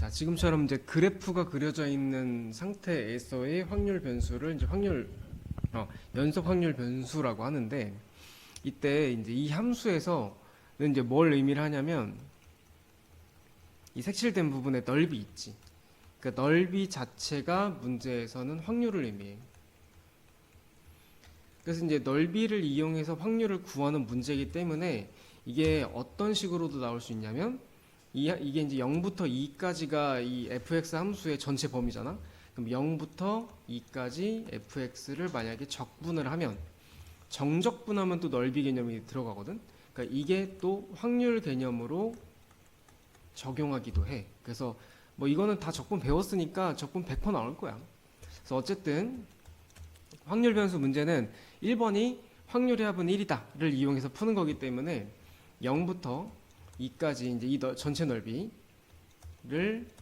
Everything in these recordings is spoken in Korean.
자, 지금처럼 이제 그래프가 그려져 있는 상태에서의 확률 변수를 이제 연속 확률 변수라고 하는데, 이때 이제 이 함수에서는 이제 뭘 의미를 하냐면 이 색칠된 부분에 넓이 있지. 그 넓이 자체가 문제에서는 확률을 의미해요. 그래서 이제 넓이를 이용해서 확률을 구하는 문제이기 때문에 이게 어떤 식으로도 나올 수 있냐면 이게 이제 0부터 2까지가 이 fx 함수의 전체 범위잖아. 그럼 0부터 2까지 fx를 만약에 적분을 하면 정적분하면 또 넓이 개념이 들어가거든. 그러니까 이게 또 확률 개념으로 적용하기도 해. 그래서 뭐 이거는 다 적분 배웠으니까 적분 100% 나올 거야. 그래서 어쨌든 확률 변수 문제는 1번이 확률의 합은 1이다를 이용해서 푸는 거기 때문에 0부터 2까지 이제 이 전체 넓이를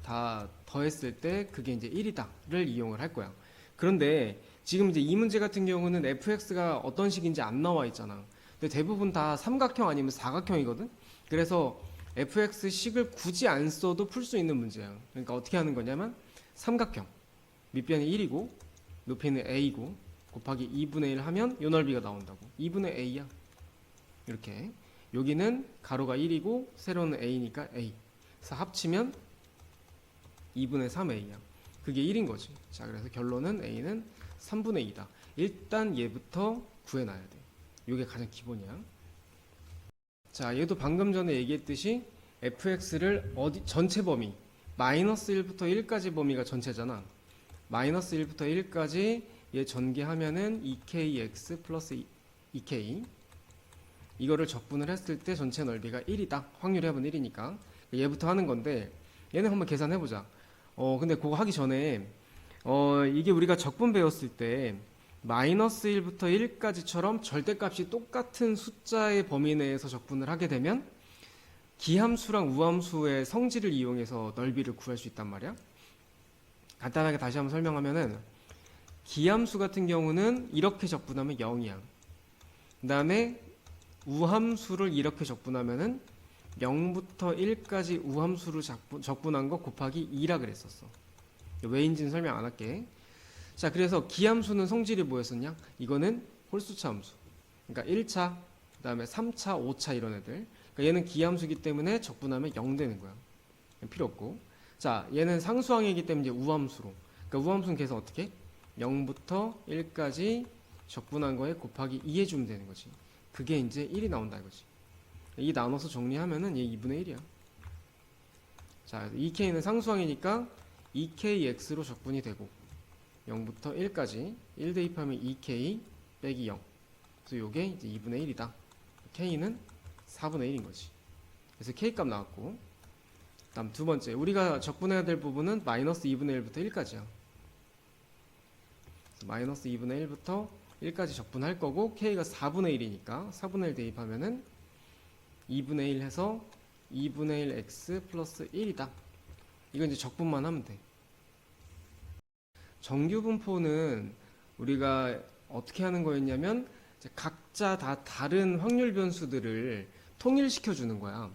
다 더했을 때 그게 이제 1이다를 이용을 할 거야. 그런데 지금 이제 이 문제 같은 경우는 fx가 어떤 식인지 안 나와 있잖아. 근데 대부분 다 삼각형 아니면 사각형이거든. 그래서 fx 식을 굳이 안 써도 풀 수 있는 문제야. 그러니까 어떻게 하는 거냐면 삼각형 밑변이 1이고 높이는 a이고 곱하기 2분의 1 하면 요 넓이가 나온다고. 2분의 a야. 이렇게. 여기는 가로가 1이고 세로는 a니까 a. 그래서 합치면 2분의 3a야. 그게 1인 거지. 자, 그래서 결론은 a는 3분의 2다. 일단 얘부터 구해놔야 돼. 이게 가장 기본이야. 자, 얘도 방금 전에 얘기했듯이 fx를 전체 범위 마이너스 1부터 1까지 범위가 전체잖아. 마이너스 1부터 1까지 얘 전개하면은 2kx 플러스 2k 이거를 적분을 했을 때 전체 넓이가 1이다. 확률의 합은 1이니까 얘부터 하는 건데 얘는 한번 계산해보자. 근데 그거 하기 전에 이게 우리가 적분 배웠을 때 마이너스 1부터 1까지처럼 절대값이 똑같은 숫자의 범위 내에서 적분을 하게 되면 기함수랑 우함수의 성질을 이용해서 넓이를 구할 수 있단 말이야. 간단하게 다시 한번 설명하면은 기함수 같은 경우는 이렇게 적분하면 0이야. 그 다음에 우함수를 이렇게 적분하면은 0부터 1까지 우함수를 적분한 거 곱하기 2라 그랬었어. 왜인지는 설명 안 할게. 자, 그래서 기함수는 성질이 뭐였었냐? 이거는 홀수차 함수. 그러니까 1차, 그 다음에 3차, 5차 이런 애들. 그러니까 얘는 기함수기 때문에 적분하면 0 되는 거야. 필요 없고. 자, 얘는 상수항이기 때문에 이제 우함수로. 그러니까 우함수는 계속 어떻게? 0부터 1까지 적분한 거에 곱하기 2 해주면 되는 거지. 그게 이제 1이 나온다 이거지. 이 나눠서 정리하면은 얘 2분의 1이야. 자, 2k는 상수항이니까 2kx로 적분이 되고 0부터 1까지 1 대입하면 2k 빼기 0. 그래서 요게 이제 2분의 1이다. k는 4분의 1인 거지. 그래서 k 값 나왔고, 다음 두 번째 우리가 적분해야 될 부분은 마이너스 2분의 1부터 1까지야. 마이너스 2분의 1부터 1까지 적분할 거고 k가 4분의 1이니까 4분의 1 대입하면은 2분의 1 해서 2분의 1 x 플러스 1이다. 이건 이제 적분만 하면 돼. 정규분포는 우리가 어떻게 하는 거였냐면 각자 다 다른 확률 변수들을 통일시켜 주는 거야.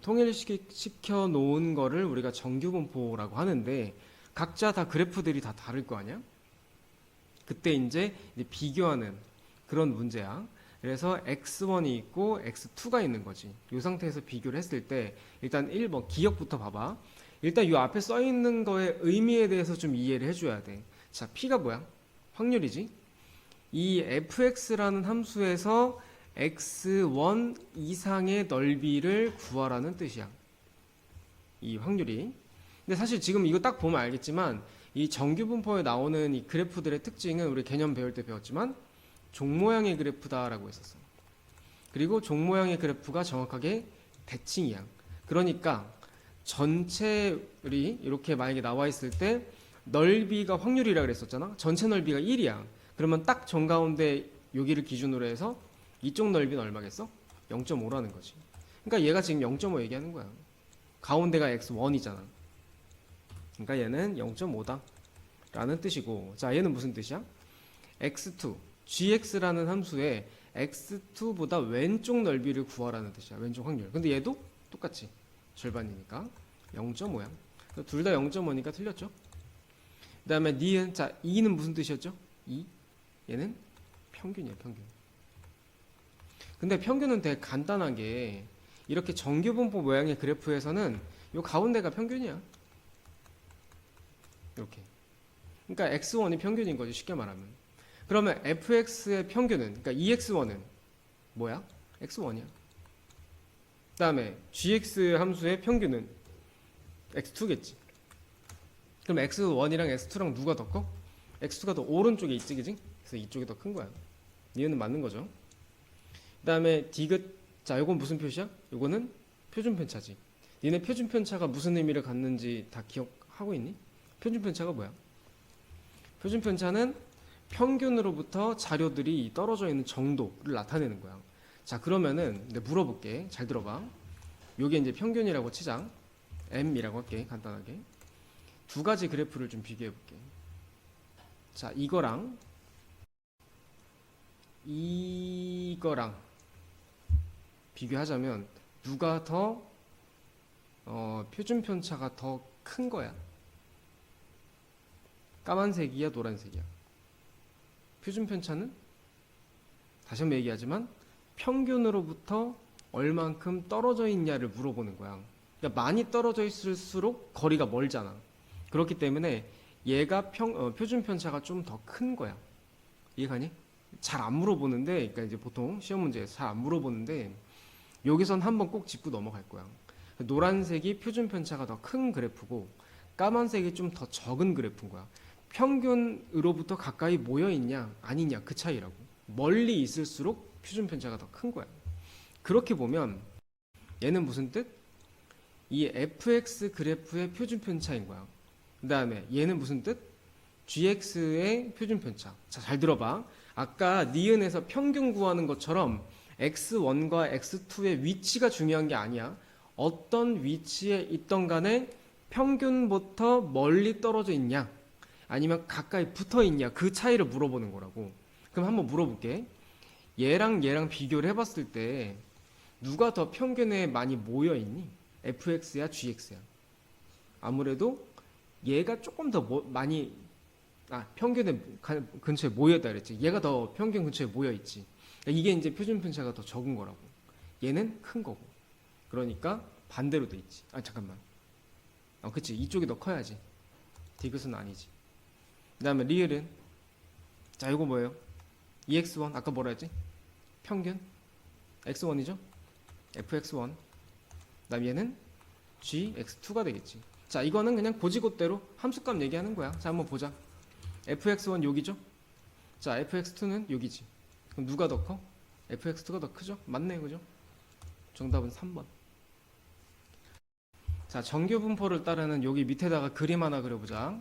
통일시켜 놓은 거를 우리가 정규분포라고 하는데 각자 다 그래프들이 다 다를 거 아니야? 그때 이제 비교하는 그런 문제야. 그래서 x1이 있고 x2가 있는 거지. 이 상태에서 비교를 했을 때 일단 1번 기억부터 봐봐. 일단 이 앞에 써 있는 거의 의미에 대해서 좀 이해를 해줘야 돼. 자, p가 뭐야? 확률이지. 이 fx라는 함수에서 x1 이상의 넓이를 구하라는 뜻이야. 이 확률이. 근데 사실 지금 이거 딱 보면 알겠지만 이 정규분포에 나오는 이 그래프들의 특징은 우리 개념 배울 때 배웠지만 종 모양의 그래프다라고 했었어. 그리고 종 모양의 그래프가 정확하게 대칭이야. 그러니까 전체를 이렇게 만약에 나와 있을 때 넓이가 확률이라 그랬었잖아. 전체 넓이가 1이야. 그러면 딱 정가운데 여기를 기준으로 해서 이쪽 넓이는 얼마겠어? 0.5라는 거지. 그러니까 얘가 지금 0.5 얘기하는 거야. 가운데가 x1이잖아. 그러니까 얘는 0.5다 라는 뜻이고, 자, 얘는 무슨 뜻이야? x2, gx라는 함수에 x2보다 왼쪽 넓이를 구하라는 뜻이야. 왼쪽 확률. 근데 얘도 똑같이 절반이니까 0.5야. 둘 다 0.5니까 틀렸죠. 그 다음에 니은, 자 2는 무슨 뜻이었죠? 2. 얘는 평균이에요, 평균. 근데 평균은 되게 간단하게 이렇게 정규분포 모양의 그래프에서는 요 가운데가 평균이야. 이렇게. 그러니까 x1이 평균인 거지, 쉽게 말하면. 그러면 fx의 평균은, 그러니까 EX1은 뭐야? x1이야. 그 다음에 gx 함수의 평균은 x2겠지. 그럼 x1이랑 x2랑 누가 더 커? x2가 더 오른쪽에 있지, 그지? 그래서 이쪽이 더 큰 거야. 니은은 맞는 거죠. 그 다음에 디귿, 자 요건 무슨 표시야? 요거는 표준편차지. 니네 표준편차가 무슨 의미를 갖는지 다 기억하고 있니? 표준편차가 뭐야? 표준편차는 평균으로부터 자료들이 떨어져 있는 정도를 나타내는 거야. 자 그러면은 내가 물어볼게. 잘 들어봐. 요게 이제 평균이라고 치자. M이라고 할게. 간단하게. 두 가지 그래프를 좀 비교해 볼게. 자 이거랑 이거랑 비교하자면 누가 더 표준편차가 더 큰 거야? 까만색이야, 노란색이야? 표준편차는 다시 한번 얘기하지만 평균으로부터 얼만큼 떨어져 있냐를 물어보는 거야. 그러니까 많이 떨어져 있을수록 거리가 멀잖아. 그렇기 때문에 얘가 표준편차가 좀 더 큰 거야. 이해가니? 잘 안 물어보는데, 그러니까 이제 보통 시험 문제에서 잘 안 물어보는데 여기선 한번 꼭 짚고 넘어갈 거야. 노란색이 표준편차가 더 큰 그래프고 까만색이 좀 더 적은 그래프인 거야. 평균으로부터 가까이 모여 있냐 아니냐 그 차이라고. 멀리 있을수록 표준편차가 더 큰 거야. 그렇게 보면 얘는 무슨 뜻? 이 fx 그래프의 표준편차인 거야. 그 다음에 얘는 무슨 뜻? gx의 표준편차. 자, 잘 들어봐. 아까 니은에서 평균 구하는 것처럼 x1과 x2의 위치가 중요한 게 아니야. 어떤 위치에 있던 간에 평균부터 멀리 떨어져 있냐 아니면 가까이 붙어 있냐 그 차이를 물어보는 거라고. 그럼 한번 물어볼게. 얘랑 얘랑 비교를 해봤을 때 누가 더 평균에 많이 모여 있니? fx야 gx야? 아무래도 얘가 조금 더 많이 평균에 근처에 모였다 그랬지. 얘가 더 평균 근처에 모여 있지. 이게 이제 표준편차가 더 적은 거라고. 얘는 큰 거고. 그러니까 반대로 돼 있지. 잠깐만. 그치. 이쪽이 더 커야지. 디귿은 아니지. 그 다음에 리을은 자 이거 뭐예요? EX1 아까 뭐라 했지? 평균 X1이죠? FX1 그 다음 얘는 GX2가 되겠지. 자 이거는 그냥 고지고대로 함수값 얘기하는 거야. 자 한번 보자. FX1 여기죠? 자 FX2는 여기지. 그럼 누가 더 커? FX2가 더 크죠? 맞네 그죠? 정답은 3번. 자 정규분포를 따르는 여기 밑에다가 그림 하나 그려보자.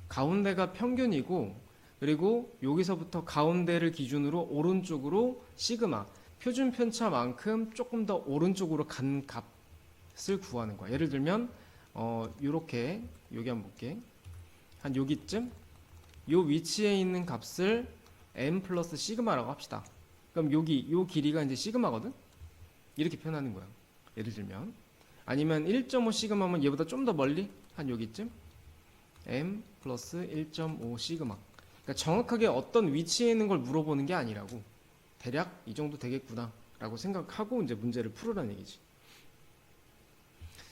가운데가 평균이고 그리고 여기서부터 가운데를 기준으로 오른쪽으로 시그마 표준편차만큼 조금 더 오른쪽으로 간 값을 구하는 거야. 예를 들면 요렇게 여기 한번 볼게. 한 여기쯤 요 위치에 있는 값을 m 플러스 시그마라고 합시다. 그럼 여기 요 길이가 이제 시그마거든. 이렇게 표현하는 거야. 예를 들면 아니면 1.5 시그마면 얘보다 좀 더 멀리 한 여기쯤 m 플러스 1.5 시그마. 그러니까 정확하게 어떤 위치에 있는 걸 물어보는 게 아니라고. 대략 이 정도 되겠구나 라고 생각하고 이제 문제를 풀으라는 얘기지.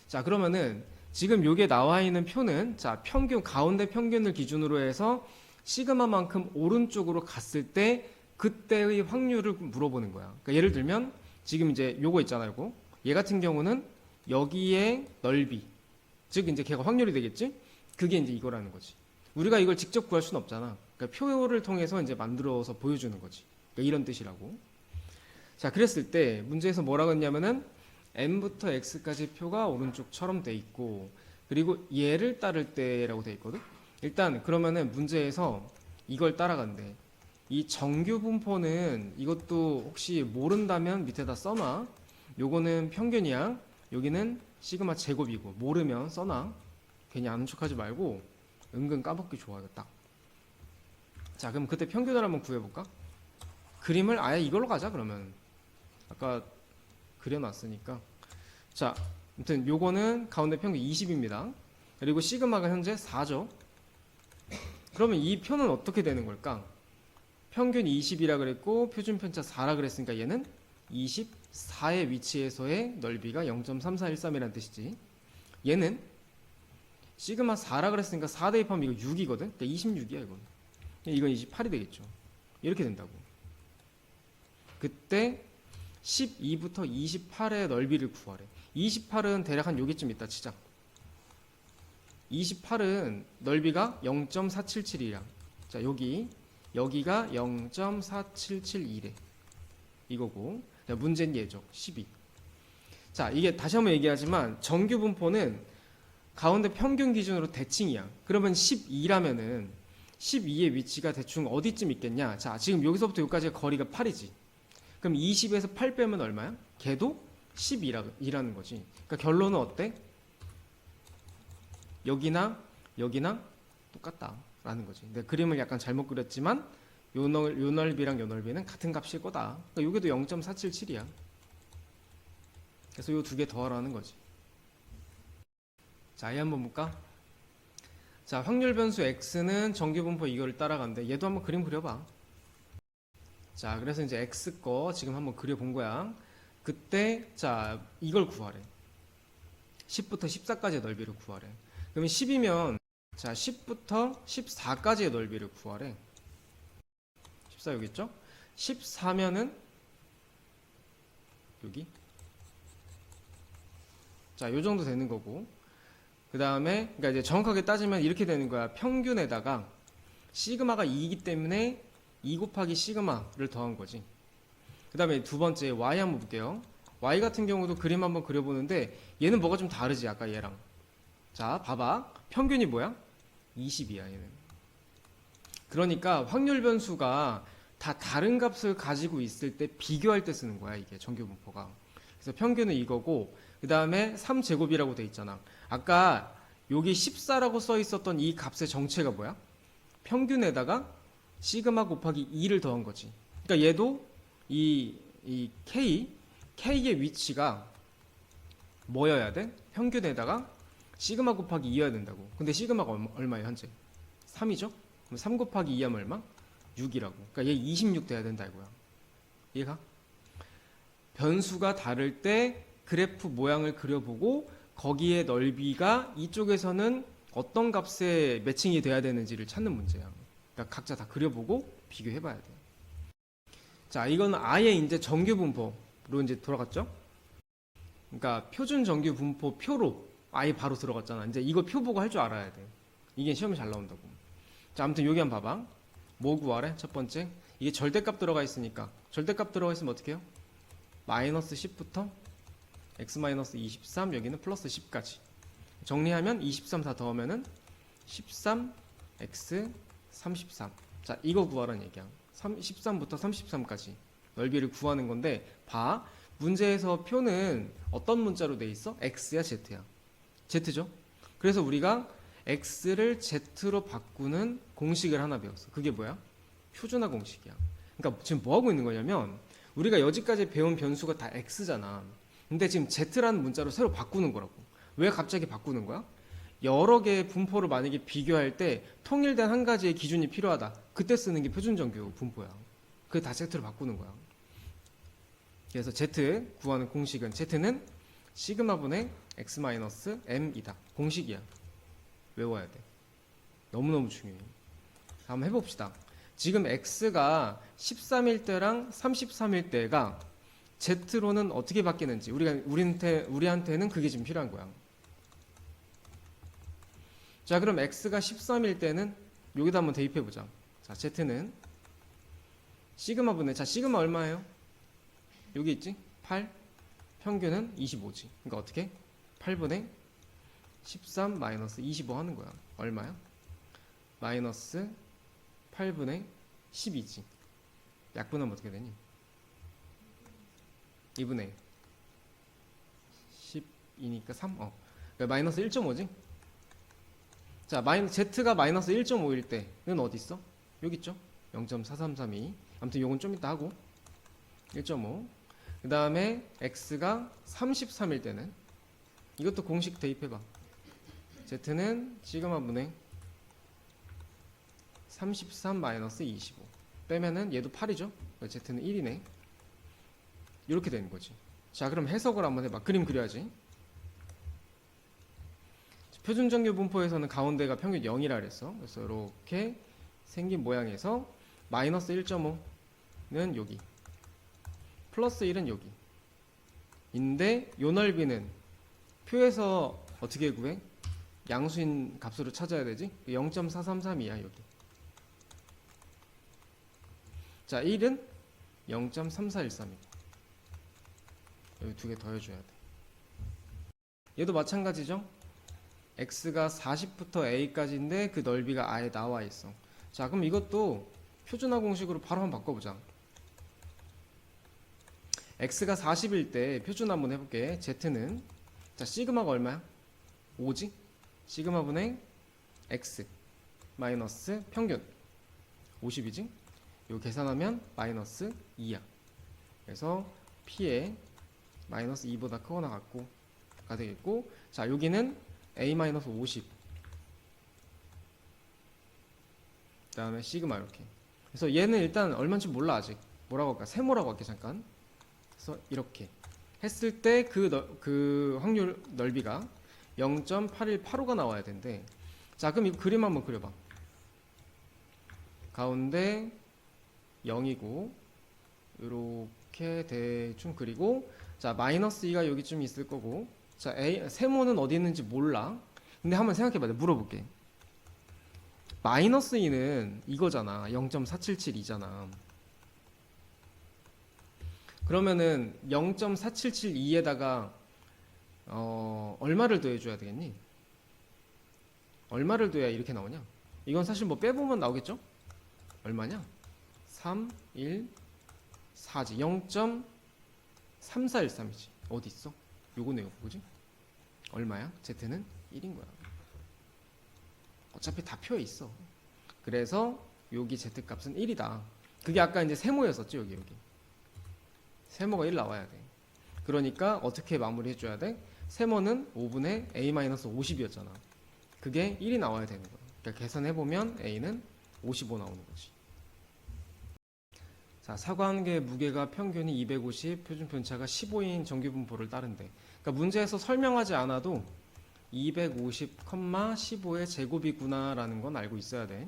자 그러면은 지금 요게 나와 있는 표는 자 평균 가운데 평균을 기준으로 해서 시그마만큼 오른쪽으로 갔을 때 그때의 확률을 물어보는 거야. 그러니까 예를 들면 지금 이제 요거 있잖아요. 요거. 얘 같은 경우는 여기에 넓이 즉 이제 걔가 확률이 되겠지. 그게 이제 이거라는 거지. 우리가 이걸 직접 구할 수는 없잖아. 그러니까 표를 통해서 이제 만들어서 보여주는 거지. 그러니까 이런 뜻이라고. 자, 그랬을 때 문제에서 뭐라고 했냐면은 m부터 x까지 표가 오른쪽처럼 돼 있고 그리고 얘를 따를 때라고 돼 있거든. 일단 그러면은 문제에서 이걸 따라간대. 이 정규 분포는 이것도 혹시 모른다면 밑에다 써놔. 요거는 평균이야. 여기는 시그마 제곱이고 모르면 써놔. 괜히 아는 척하지 말고 은근 까먹기 좋아. 이거 딱. 자 그럼 그때 평균을 한번 구해볼까? 그림을 아예 이걸로 가자. 그러면 아까 그려놨으니까 자 아무튼 요거는 가운데 평균 20입니다. 그리고 시그마가 현재 4죠. 그러면 이 표는 어떻게 되는 걸까? 평균 20이라 그랬고 표준 편차 4라 그랬으니까 얘는 24의 위치에서의 넓이가 0.3413이라는 뜻이지. 얘는 시그마 4라 그랬으니까 4 대입하면 이거 6이거든. 그러니까 26이야 이건. 이건 28이 되겠죠. 이렇게 된다고. 그때 12부터 28의 넓이를 구하래. 28은 대략 한 여기쯤 있다 치자. 28은 넓이가 0.477이야. 자, 여기가 0.4772래. 이거고. 문제는 얘죠. 12. 자, 이게 다시 한번 얘기하지만 정규 분포는 가운데 평균 기준으로 대칭이야. 그러면 12라면은 12의 위치가 대충 어디쯤 있겠냐? 자, 지금 여기서부터 여기까지가 거리가 8이지. 그럼 20에서 8 빼면 얼마야? 걔도 12라는 거지. 그러니까 결론은 어때? 여기나 똑같다라는 거지. 근데 그림을 약간 잘못 그렸지만 요 넓이랑 요 넓이는 같은 값일 거다. 그러니까 여기도 0.477이야. 그래서 요 두 개 더하라는 거지. 자, 얘 한번 볼까? 자, 확률 변수 x는 정규 분포 이거를 따라가는데 얘도 한번 그림 그려봐. 자, 그래서 이제 x 거 지금 한번 그려본 거야. 그때 자, 이걸 구하래. 10부터 14까지의 넓이를 구하래. 그러면 10이면 자, 10부터 14까지의 넓이를 구하래. 14 여기 있죠? 14면은 여기. 자, 요 정도 되는 거고. 그 다음에 그러니까 이제 정확하게 따지면 이렇게 되는 거야. 평균에다가 시그마가 2이기 때문에 2 곱하기 시그마를 더한 거지. 그 다음에 두 번째 y 한번 볼게요. y 같은 경우도 그림 한번 그려보는데 얘는 뭐가 좀 다르지 아까 얘랑. 자, 봐봐. 평균이 뭐야? 20이야 얘는. 그러니까 확률 변수가 다 다른 값을 가지고 있을 때 비교할 때 쓰는 거야 이게 정규 분포가. 그래서 평균은 이거고 그 다음에 3제곱이라고 돼 있잖아. 아까 여기 14라고 써 있었던 이 값의 정체가 뭐야? 평균에다가 시그마 곱하기 2를 더한 거지. 그러니까 얘도 이 K의 위치가 뭐여야 돼? 평균에다가 시그마 곱하기 2여야 된다고. 근데 시그마가 얼마예요 현재? 3이죠? 그럼 3 곱하기 2하면 얼마? 6이라고. 그러니까 얘 26 돼야 된다 이거야. 이해가? 변수가 다를 때 그래프 모양을 그려보고 거기에 넓이가 이쪽에서는 어떤 값에 매칭이 돼야 되는지를 찾는 문제야. 그러니까 각자 다 그려보고 비교해봐야 돼. 자, 이거는 아예 이제 정규 분포로 이제 돌아갔죠? 그러니까 표준 정규 분포 표로 아예 바로 들어갔잖아. 이제 이거 표 보고 할 줄 알아야 돼. 이게 시험에 잘 나온다고. 자, 아무튼 여기 한번 봐봐. 뭐 구하래? 첫 번째. 이게 절대값 들어가 있으니까. 절대값 들어가 있으면 어떻게 해요? 마이너스 10부터 x 마이너스 23 여기는 플러스 10까지. 정리하면 23 다 더하면은 13 x 33. 자, 이거 구하라는 얘기야. 13부터 33까지 넓이를 구하는 건데 봐. 문제에서 표는 어떤 문자로 돼 있어? x야 z야? z죠? 그래서 우리가 x를 z로 바꾸는 공식을 하나 배웠어. 그게 뭐야? 표준화 공식이야. 그러니까 지금 뭐 하고 있는 거냐면 우리가 여지까지 배운 변수가 다 x잖아. 근데 지금 z라는 문자로 새로 바꾸는 거라고. 왜 갑자기 바꾸는 거야? 여러 개의 분포를 만약에 비교할 때 통일된 한 가지의 기준이 필요하다. 그때 쓰는 게 표준정규 분포야. 그게 다 z로 바꾸는 거야. 그래서 z 구하는 공식은 z는 시그마분의 x 마이너스 m이다. 공식이야. 외워야 돼. 너무너무 중요해. 한번 해봅시다. 지금 x가 13일 때랑 33일 때가 z로는 어떻게 바뀌는지 우리한테는 그게 지금 필요한 거야. 자, 그럼 x가 13일 때는 여기다 한번 대입해 보자. 자, z는 시그마분의 자, 시그마 얼마예요? 여기 있지? 8. 평균은 25지. 그러니까 어떻게? 8분의 13 마이너스 25 하는 거야. 얼마야? 마이너스 8분의 12지. 약분하면 어떻게 되니? 2분의 12니까 3. 그러니까 마이너스 1.5지? 자, z가 마이너스 1.5일 때는 어디 있어? 여기 있죠? 0.4332. 아무튼 요건 좀 이따 하고 1.5. 그 다음에 x가 33일 때는 이것도 공식 대입해봐. Z는 시그마 분의 33 마이너스 25 빼면은 얘도 8이죠. Z는 1이네. 이렇게 되는 거지. 자, 그럼 해석을 한번 해봐. 그림 그려야지. 표준정규 분포에서는 가운데가 평균 0이라 그랬어. 그래서 이렇게 생긴 모양에서 마이너스 1.5는 여기, 플러스 1은 여기 인데, 요 넓이는 표에서 어떻게 구해? 양수인 값으로 찾아야 되지? 0.433이야 여기. 자, 1은 0.3413이고 여기 두 개 더해줘야 돼. 얘도 마찬가지죠. x가 40부터 a까지인데 그 넓이가 아예 나와 있어. 자, 그럼 이것도 표준화 공식으로 바로 한번 바꿔보자. x가 40일 때 표준화 한번 해볼게. z는, 자, 시그마가 얼마야? 5지? 시그마 분의 x 마이너스 평균 50이지? 이거 계산하면 마이너스 2야. 그래서 p에 마이너스 2보다 크거나 같고가 되겠고, 자, 여기는 a 마이너스 50, 그 다음에 시그마 이렇게. 그래서 얘는 일단 얼마인지 몰라 아직. 뭐라고 할까? 세모라고 할게 잠깐. 그래서 이렇게 했을 때 그 확률 넓이가 0.8185가 나와야 된대. 자, 그럼 이거 그림 한번 그려봐. 가운데 0이고 이렇게 대충 그리고, 자, 마이너스 2가 여기쯤 있을 거고, 자, 세모는 어디 있는지 몰라. 근데 한번 생각해봐. 내가 물어볼게. 마이너스 2는 이거잖아. 0.4772잖아. 그러면은 0.4772에다가 얼마를 더해줘야 되겠니? 얼마를 더해야 이렇게 나오냐? 이건 사실 뭐 빼보면 나오겠죠? 얼마냐? 3, 1, 4지. 0.3413이지. 어디 있어? 요거네요. 뭐지? 얼마야? Z는 1인 거야. 어차피 다 표에 있어. 그래서 여기 Z 값은 1이다. 그게 아까 이제 세모였었죠. 여기. 세모가 1 나와야 돼. 그러니까 어떻게 마무리 해줘야 돼? 세모는 5분의 a-50이었잖아. 그게 1이 나와야 되는 거야. 그러니까 계산해보면 a는 55 나오는 거지. 자, 사관계 무게가 평균이 250, 표준 편차가 15인 정규 분포를 따른대. 그러니까 문제에서 설명하지 않아도 250,15의 제곱이구나라는 건 알고 있어야 돼.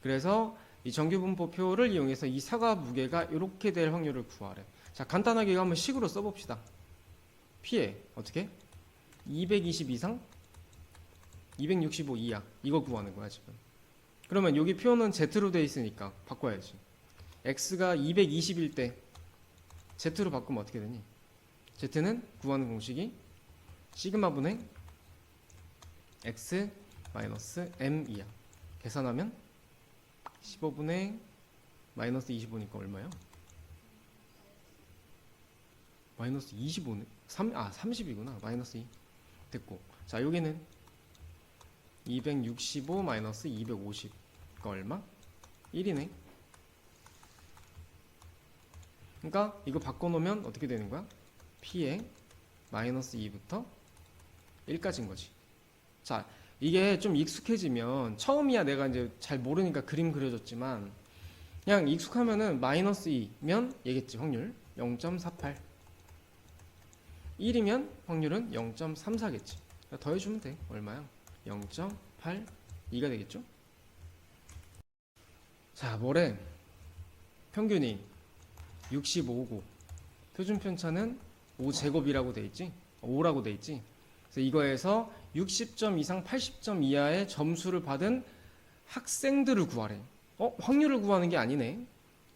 그래서 이 정규 분포표를 이용해서 이 사과 무게가 이렇게 될 확률을 구하래. 자, 간단하게 이거 한번 식으로 써봅시다. P에 어떻게? 220 이상? 265 이하. 이거 구하는 거야 지금. 그러면 여기 표는 Z로 돼 있으니까 바꿔야지. X가 220일 때 Z로 바꾸면 어떻게 되니? Z는 구하는 공식이 시그마 분의 X 마이너스 M 이하. 계산하면 15분의 마이너스 25니까 얼마야? 마이너스 25네. 30이구나. 마이너스 2. 됐고. 자, 여기는 265 마이너스 250. 그러니까 얼마? 1이네. 그러니까 이거 바꿔놓으면 어떻게 되는 거야? P에 마이너스 2부터 1까지인 거지. 자, 이게 좀 익숙해지면, 처음이야 내가 이제 잘 모르니까 그림 그려줬지만, 그냥 익숙하면은 마이너스 2면 얘겠지. 확률 0.48. 1이면 확률은 0.34겠지. 더해주면 돼. 얼마야? 0.82가 되겠죠? 자, 뭐래? 평균이 65고 표준 편차는 5제곱이라고 돼 있지? 5라고 돼 있지? 그래서 이거에서 60점 이상 80점 이하의 점수를 받은 학생들을 구하래. 확률을 구하는 게 아니네.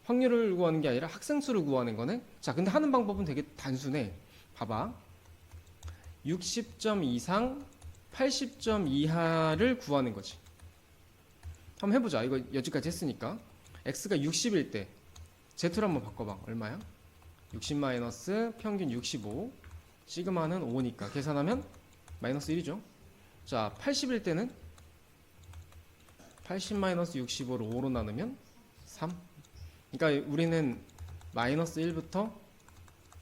확률을 구하는 게 아니라 학생 수를 구하는 거네. 자, 근데 하는 방법은 되게 단순해. 봐봐. 60점 이상 80점 이하를 구하는 거지. 한번 해보자. 이거 여기까지 했으니까. x가 60일 때 z로 한번 바꿔봐. 얼마야? 60 마이너스 평균 65, 시그마는 5니까 계산하면 마이너스 1이죠. 자, 80일 때는 80 마이너스 65를 5로 나누면 3. 그러니까 우리는 마이너스 1부터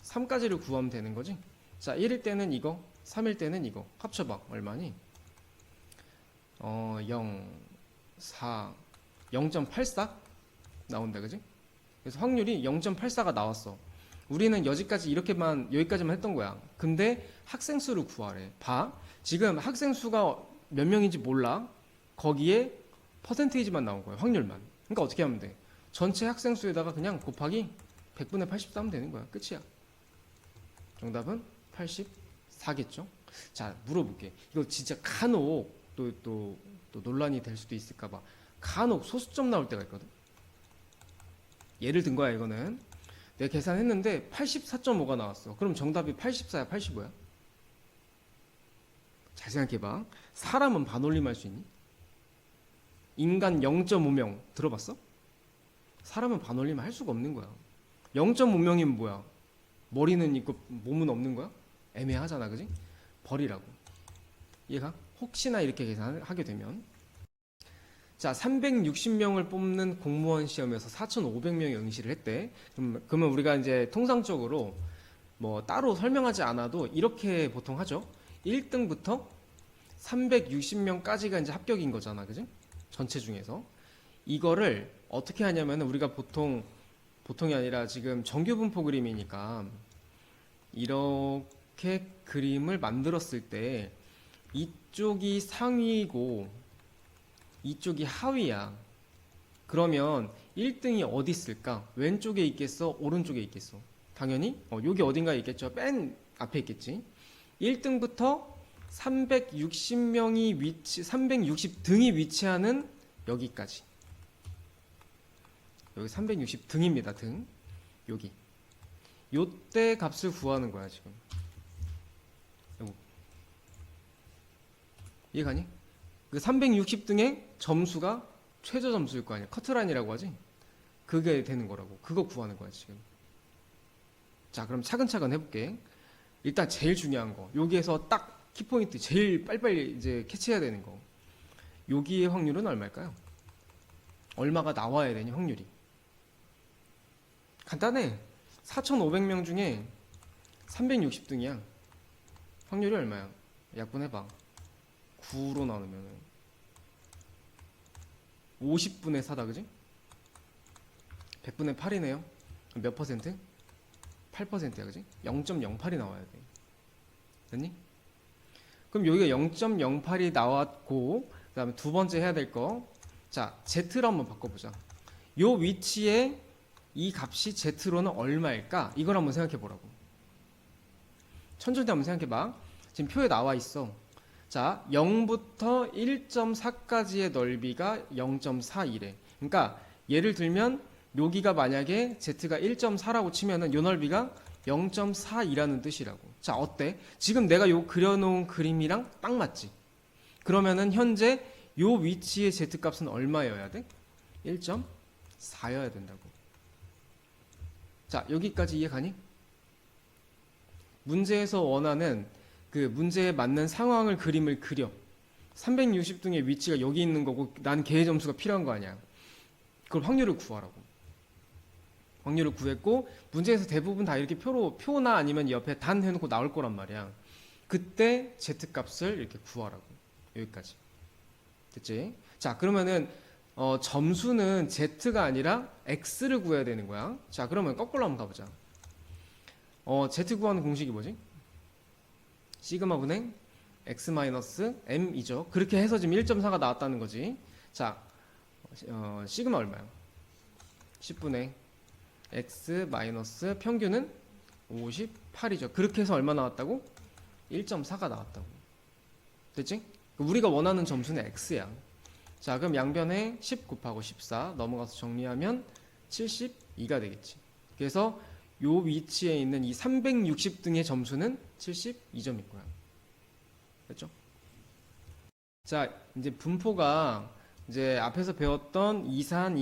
3까지를 구하면 되는 거지. 자, 1일 때는 이거 3일 때는 이거 합쳐봐. 얼마니? 0, 4, 0.84 나온다, 그지? 그래서 확률이 0.84가 나왔어. 우리는 여기까지만 했던 거야. 근데 학생 수를 구하래. 봐. 지금 학생 수가 몇 명인지 몰라. 거기에 퍼센테이지만 나온 거야. 확률만. 그러니까 어떻게 하면 돼? 전체 학생 수에다가 그냥 곱하기 100분의 84 하면 되는 거야. 끝이야. 정답은 84겠죠? 자, 물어볼게. 이거 진짜 간혹 또 논란이 될 수도 있을까봐. 간혹 소수점 나올 때가 있거든. 예를 든 거야, 이거는. 내가 계산했는데 84.5가 나왔어. 그럼 정답이 84야, 85야? 잘 생각해봐. 사람은 반올림 할 수 있니? 인간 0.5명 들어봤어? 사람은 반올림 할 수가 없는 거야. 0.5명이면 뭐야? 머리는 있고 몸은 없는 거야? 애매하잖아, 그지? 버리라고. 이해가? 혹시나 이렇게 계산을 하게 되면. 자, 360명을 뽑는 공무원 시험에서 4,500명이 응시를 했대. 그러면 우리가 이제 통상적으로 뭐 따로 설명하지 않아도 이렇게 보통 하죠. 1등부터 360명까지가 이제 합격인 거잖아, 그지? 전체 중에서. 이거를 어떻게 하냐면 우리가 보통이 아니라 지금 정규분포 그림이니까 이렇게 그림을 만들었을 때 이쪽이 상위고 이쪽이 하위야. 그러면 1등이 어디 있을까? 왼쪽에 있겠어? 오른쪽에 있겠어? 당연히 여기 어딘가에 있겠죠. 맨 앞에 있겠지. 1등부터 360등이 위치하는 여기까지. 여기 360등입니다. 등. 여기. 요때 값을 구하는 거야, 지금. 요거. 이해가니? 그 360등의 점수가 최저 점수일 거 아니야. 커트라인이라고 하지? 그게 되는 거라고. 그거 구하는 거야, 지금. 자, 그럼 차근차근 해볼게. 일단 제일 중요한 거. 여기에서 딱 키포인트 제일 빨리빨리 이제 캐치해야 되는 거. 여기의 확률은 얼마일까요? 얼마가 나와야 되니, 확률이? 간단해. 4,500명 중에 360등이야. 확률이 얼마야? 약분해봐. 9로 나누면 50분의 4다, 그지? 100분의 8이네요. 몇 퍼센트? 8%야, 그지? 0.08이 나와야 돼. 됐니? 그럼 여기가 0.08이 나왔고, 그 다음에 두 번째 해야 될 거. 자, Z로 한번 바꿔보자. 요 위치에 이 값이 Z로는 얼마일까? 이걸 한번 생각해 보라고. 천천히 한번 생각해 봐. 지금 표에 나와 있어. 자, 0부터 1.4까지의 넓이가 0.41에. 그러니까 예를 들면 여기가 만약에 Z가 1.4라고 치면은 요 넓이가 0.42라는 뜻이라고. 자, 어때? 지금 내가 요 그려놓은 그림이랑 딱 맞지? 그러면은 현재 요 위치의 Z값은 얼마여야 돼? 1.4여야 된다고. 자, 여기까지 이해가니? 문제에서 원하는 그 문제에 맞는 상황을 그림을 그려. 360등의 위치가 여기 있는 거고 난 걔의 점수가 필요한 거 아니야. 그걸 확률을 구하라고. 확률을 구했고 문제에서 대부분 다 이렇게 표나 아니면 옆에 단 해놓고 나올 거란 말이야. 그때 Z값을 이렇게 구하라고. 여기까지. 됐지? 자, 그러면은 점수는 Z가 아니라 X를 구해야 되는 거야. 자, 그러면 거꾸로 한번 가보자. Z 구하는 공식이 뭐지? 시그마분의 X 마이너스 M이죠. 그렇게 해서 지금 1.4가 나왔다는 거지. 자, 시그마 얼마야? 10분의 X 마이너스 평균은 58이죠. 그렇게 해서 얼마 나왔다고? 1.4가 나왔다고. 됐지? 우리가 원하는 점수는 X야. 자, 그럼 양변에 10 곱하고 14 넘어가서 정리하면 72가 되겠지. 그래서 요 위치에 있는 이 360등의 점수는 72점일 거야. 됐죠? 자, 이제 분포가 이제 앞에서 배웠던 이산,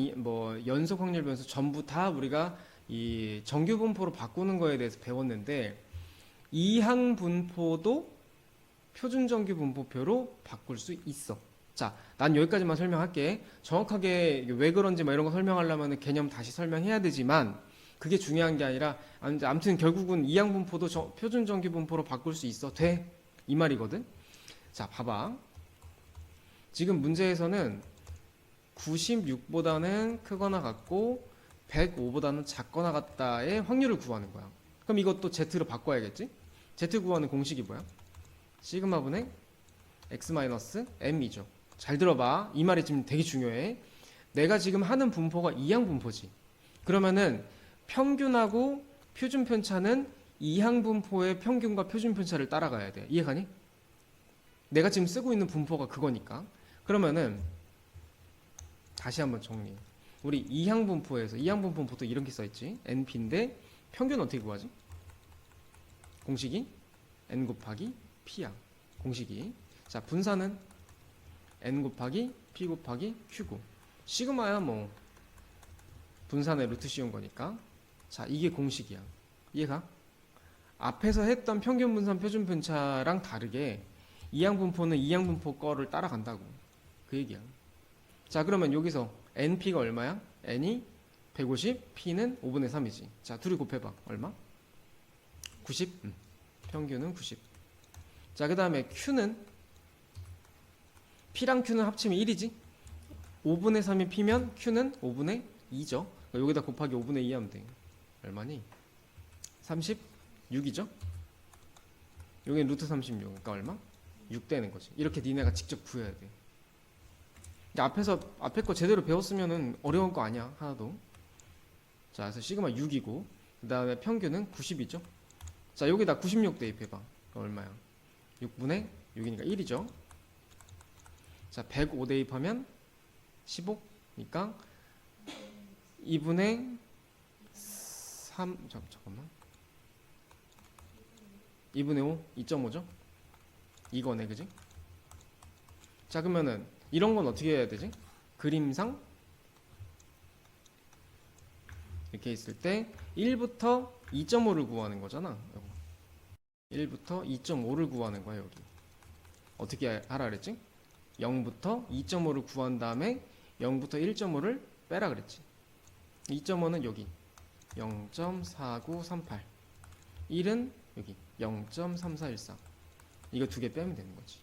연속 확률 변수 전부 다 우리가 이 정규 분포로 바꾸는 거에 대해서 배웠는데 이항 분포도 표준 정규 분포표로 바꿀 수 있어. 자, 난 여기까지만 설명할게. 정확하게 왜 그런지 이런 거 설명하려면 개념 다시 설명해야 되지만 그게 중요한 게 아니라 아무튼 결국은 이항 분포도 표준 정규 분포로 바꿀 수 있어. 돼. 이 말이거든. 자, 봐봐. 지금 문제에서는 96보다는 크거나 같고 105보다는 작거나 같다의 확률을 구하는 거야. 그럼 이것도 Z로 바꿔야겠지? Z 구하는 공식이 뭐야? 시그마분의 x-m이죠. 잘 들어봐. 이 말이 지금 되게 중요해. 내가 지금 하는 분포가 이항 분포지. 그러면은 평균하고 표준 편차는 이항 분포의 평균과 표준 편차를 따라가야 돼. 이해가니? 내가 지금 쓰고 있는 분포가 그거니까. 그러면은 다시 한번 정리. 우리 이항 분포에서 이항 분포는 보통 이렇게 써있지. np인데 평균 어떻게 구하지? 공식이 n 곱하기 p야. 공식이. 자, 분산은 n 곱하기 p 곱하기 q고. 시그마야 뭐 분산의 루트 씌운 거니까. 자, 이게 공식이야. 이해가? 앞에서 했던 평균 분산 표준 편차랑 다르게 이항 분포는 이항 분포 거를 따라간다고. 그 얘기야. 자, 그러면 여기서 np가 얼마야? n이 150, p는 5분의 3이지. 자, 둘이 곱해봐. 얼마? 90? 평균은 90. 자, 그 다음에 q는 p랑 q는 합치면 1이지. 5분의 3이 p면 q는 5분의 2죠. 그러니까 여기다 곱하기 5분의 2 하면 돼. 얼마니? 36이죠? 여기는 루트 36. 그러니까 얼마? 6 되는 거지. 이렇게 니네가 직접 구해야 돼. 앞에 거 제대로 배웠으면은 어려운 거 아니야. 하나도. 자, 그래서 시그마 6이고, 그 다음에 평균은 90이죠. 자, 여기다 96 대입해봐. 얼마야? 6분의 6이니까 1이죠. 자, 105 대입하면 15니까 2분의 3, 잠깐만. 2분의 5, 2.5죠? 이거네, 그지? 자, 그러면은 이런 건 어떻게 해야 되지? 그림상 이렇게 있을 때 1부터 2.5를 구하는 거잖아. 1부터 2.5를 구하는 거야. 여기 어떻게 하라 그랬지? 0부터 2.5를 구한 다음에 0부터 1.5를 빼라 그랬지. 2.5는 여기 0.4938, 1은 여기 0.3414. 이거 두 개 빼면 되는 거지.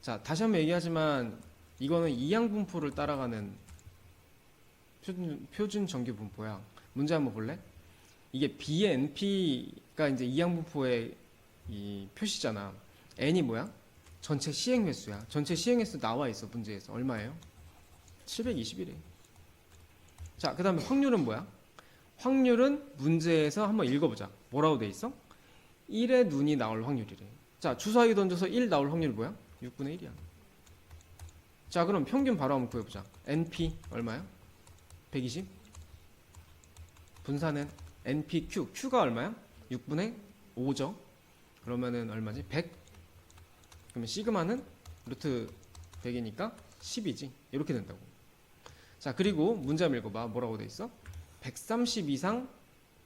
자, 다시 한번 얘기하지만 이거는 이항 분포를 따라가는 표준 정규 분포야. 문제 한번 볼래? 이게 B의 NP가 이제 이항 분포의 이 표시잖아. N이 뭐야? 전체 시행 횟수야. 전체 시행 횟수 나와 있어. 문제에서 얼마예요? 721이래. 자, 그 다음에 확률은 뭐야? 확률은 문제에서 한번 읽어보자. 뭐라고 돼 있어? 1의 눈이 나올 확률이래. 자, 주사위 던져서 1 나올 확률 뭐야? 6분의 1이야. 자, 그럼 평균 바로 한번 구해보자. NP 얼마야? 120. 분산은 NPQ. Q가 얼마야? 6분의 5죠. 그러면은 얼마지? 100. 그러면 시그마는 루트 100이니까 10이지. 이렇게 된다고. 자, 그리고 문제 한번 읽어봐. 뭐라고 돼 있어? 130 이상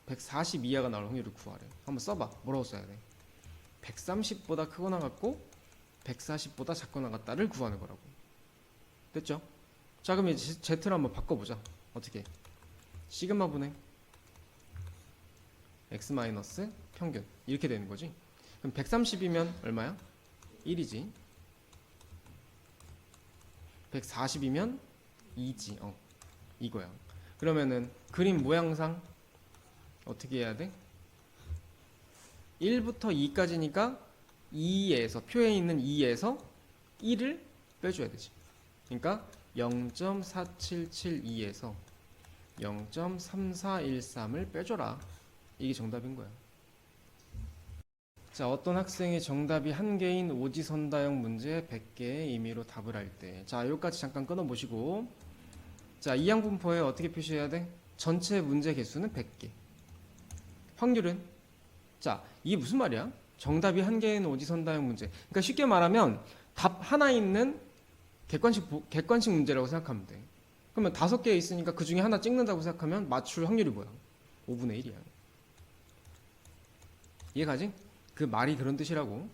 140 이하가 나올 확률을 구하래. 한번 써봐. 뭐라고 써야 돼? 130보다 크거나 같고 140보다 작거나 같다를 구하는 거라고. 됐죠? 자, 그럼 이제 Z를 한번 바꿔보자. 어떻게? 시그마 분의 X 마이너스 평균. 이렇게 되는 거지. 그럼 130이면 얼마야? 1이지. 140이면 2지. 이거야. 그러면은 그림 모양상 어떻게 해야 돼? 1부터 2까지니까 2에서 표에 있는 2에서 1을 빼줘야 되지. 그러니까 0.4772에서 0.3413을 빼줘라. 이게 정답인 거야. 자, 어떤 학생이 정답이 1개인 오지선다형 문제 100개의 의미로 답을 할 때. 자, 여기까지 잠깐 끊어보시고. 자, 이항 분포에 어떻게 표시해야 돼? 전체 문제 개수는 100개. 확률은? 자, 이게 무슨 말이야? 정답이 1개인 오지선다형 문제. 그러니까 쉽게 말하면 답 하나 있는 객관식 문제라고 생각하면 돼. 그러면 5개 있으니까 그 중에 하나 찍는다고 생각하면 맞출 확률이 뭐야? 5분의 1이야. 이해가지? 그 말이 그런 뜻이라고.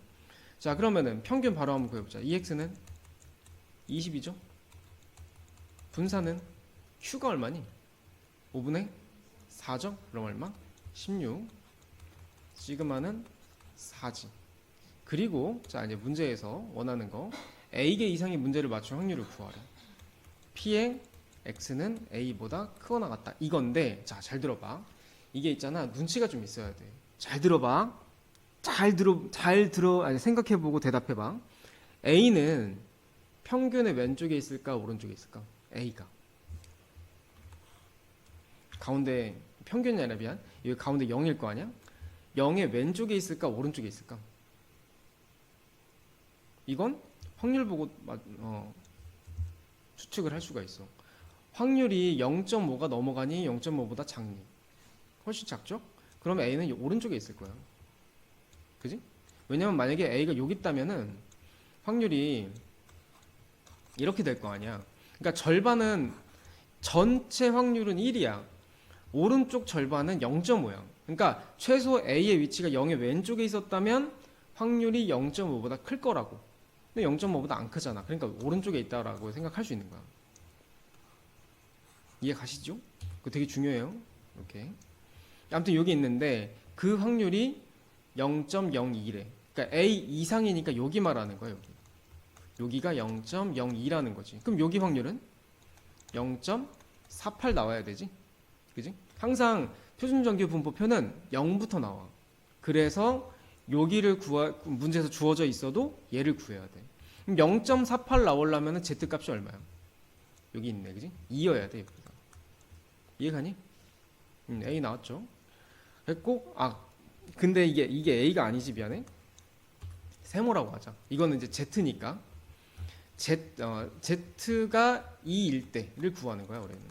자, 그러면은 평균 바로 한번 구해보자. EX는 20이죠? 분산은 Q가 얼마니? 5분의 4죠? 그럼 얼마? 16. 시그마는 4지. 그리고 자 이제 문제에서 원하는 거 A개 이상의 문제를 맞출 확률을 구하래. P의 X는 A보다 크거나 같다. 이건데 자 잘 들어봐. 이게 있잖아. 눈치가 좀 있어야 돼. 잘 들어봐. 아니, 생각해보고 대답해봐. A는 평균의 왼쪽에 있을까 오른쪽에 있을까? A가 가운데 평균이 아니라 미안. 여기 가운데 0일 거 아니야? 0의 왼쪽에 있을까 오른쪽에 있을까? 이건 확률 보고 추측을 할 수가 있어. 확률이 0.5가 넘어가니 0.5보다 작니? 훨씬 작죠? 그러면 A는 오른쪽에 있을 거야. 그지? 왜냐면 만약에 A가 여기 있다면은 확률이 이렇게 될 거 아니야. 그러니까 절반은 전체 확률은 1이야. 오른쪽 절반은 0.5야. 그러니까 최소 A의 위치가 0의 왼쪽에 있었다면 확률이 0.5보다 클 거라고. 근데 0.5보다 안 크잖아. 그러니까 오른쪽에 있다라고 생각할 수 있는 거야. 이해 가시죠? 그거 되게 중요해요. 이렇게. 아무튼 여기 있는데 그 확률이 0.02래. 그러니까 A 이상이니까 여기 말하는 거야. 여기가 0.02라는 거지. 그럼 여기 확률은 0.48 나와야 되지. 그지? 항상 표준정규 분포표는 0부터 나와. 그래서 여기를 문제에서 주어져 있어도 얘를 구해야 돼. 그럼 0.48 나오려면 Z값이 얼마야? 여기 있네. 그지? 2여야 돼. 여기가. 이해가니? A 나왔죠. 됐고, 근데 이게 A가 아니지. 미안해. 세모라고 하자. 이거는 이제 Z니까. Z가 2일 때를 구하는 거야, 우리는.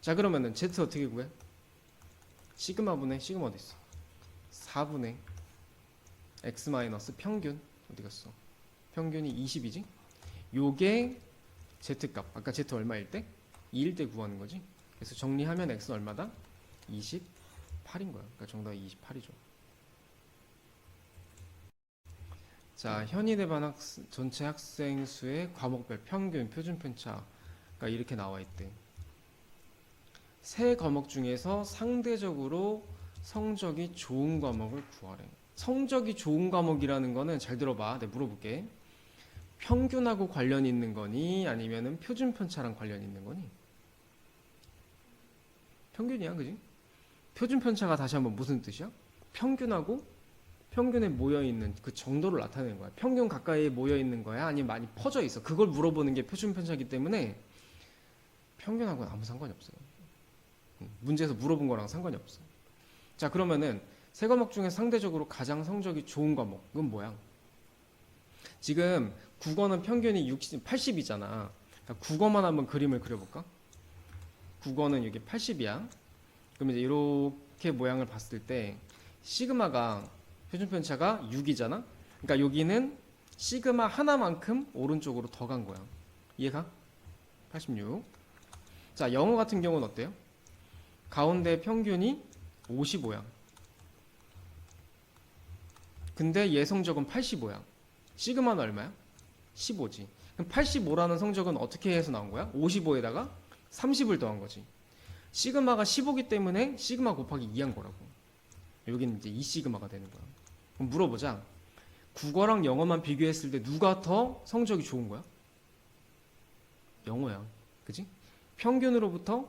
자, 그러면은 Z 어떻게 구해? 시그마분의 시그마 어디 있어? 4분의 X 마이너스 평균 어디 갔어? 평균이 20이지? 요게 Z값. 아까 Z 얼마일 때? 2일 때 구하는 거지. 그래서 정리하면 X는 얼마다? 28인 거야. 그러니까 정답이 28이죠. 자, 현이대반 전체 학생 수의 과목별 평균 표준 편차가 이렇게 나와 있대. 세 과목 중에서 상대적으로 성적이 좋은 과목을 구하래. 성적이 좋은 과목이라는 거는 잘 들어봐. 내가 물어볼게. 평균하고 관련 있는 거니 아니면은 표준 편차랑 관련 있는 거니? 평균이야, 그지? 표준 편차가 다시 한번 무슨 뜻이야? 평균에 모여 있는 그 정도를 나타내는 거야. 평균 가까이에 모여 있는 거야? 아니면 많이 퍼져 있어? 그걸 물어보는 게 표준 편차이기 때문에 평균하고는 아무 상관이 없어요. 문제에서 물어본 거랑 상관이 없어. 자, 그러면은 세 과목 중에 상대적으로 가장 성적이 좋은 과목은 뭐야? 지금 국어는 평균이 80이잖아. 국어만 한번 그림을 그려볼까? 국어는 여기 80이야. 그럼 이제 이렇게 모양을 봤을 때 시그마가 표준 편차가 6이잖아. 그러니까 여기는 시그마 하나만큼 오른쪽으로 더 간 거야. 이해가? 86. 자, 영어 같은 경우는 어때요? 가운데 평균이 55야. 근데 얘 성적은 85야. 시그마는 얼마야? 15지. 그럼 85라는 성적은 어떻게 해서 나온 거야? 55에다가 30을 더한 거지. 시그마가 15기 때문에 시그마 곱하기 2한 거라고. 여기는 이제 2시그마가 되는 거야. 그럼 물어보자. 국어랑 영어만 비교했을 때 누가 더 성적이 좋은 거야? 영어야. 그지? 평균으로부터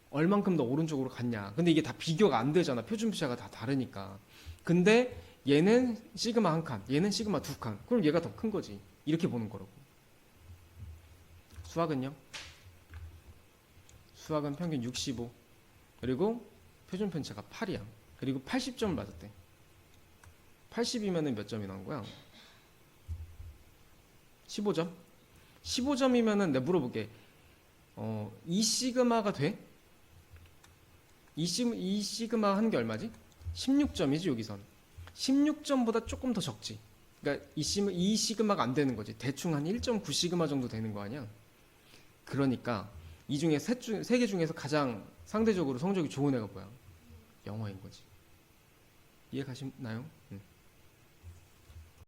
얼만큼 더 오른쪽으로 갔냐. 근데 이게 다 비교가 안 되잖아. 표준 편차가 다 다르니까. 근데 얘는 시그마 한 칸, 얘는 시그마 두 칸. 그럼 얘가 더 큰 거지. 이렇게 보는 거라고. 수학은요? 수학은 평균 65. 그리고 표준 편차가 8이야. 그리고 80점을 맞았대. 80이면은 몇 점이 나온 거야? 15점? 15점이면은 내가 물어볼게. 2시그마가 돼? 2시그마 하는 게 얼마지? 16점이지 여기선. 16점보다 조금 더 적지. 그러니까 2시그마가 안 되는 거지. 대충 한 1.9시그마 정도 되는 거 아니야? 그러니까 이 중에 세 개 중에서 가장 상대적으로 성적이 좋은 애가 뭐야? 영어인 거지. 이해 가시나요?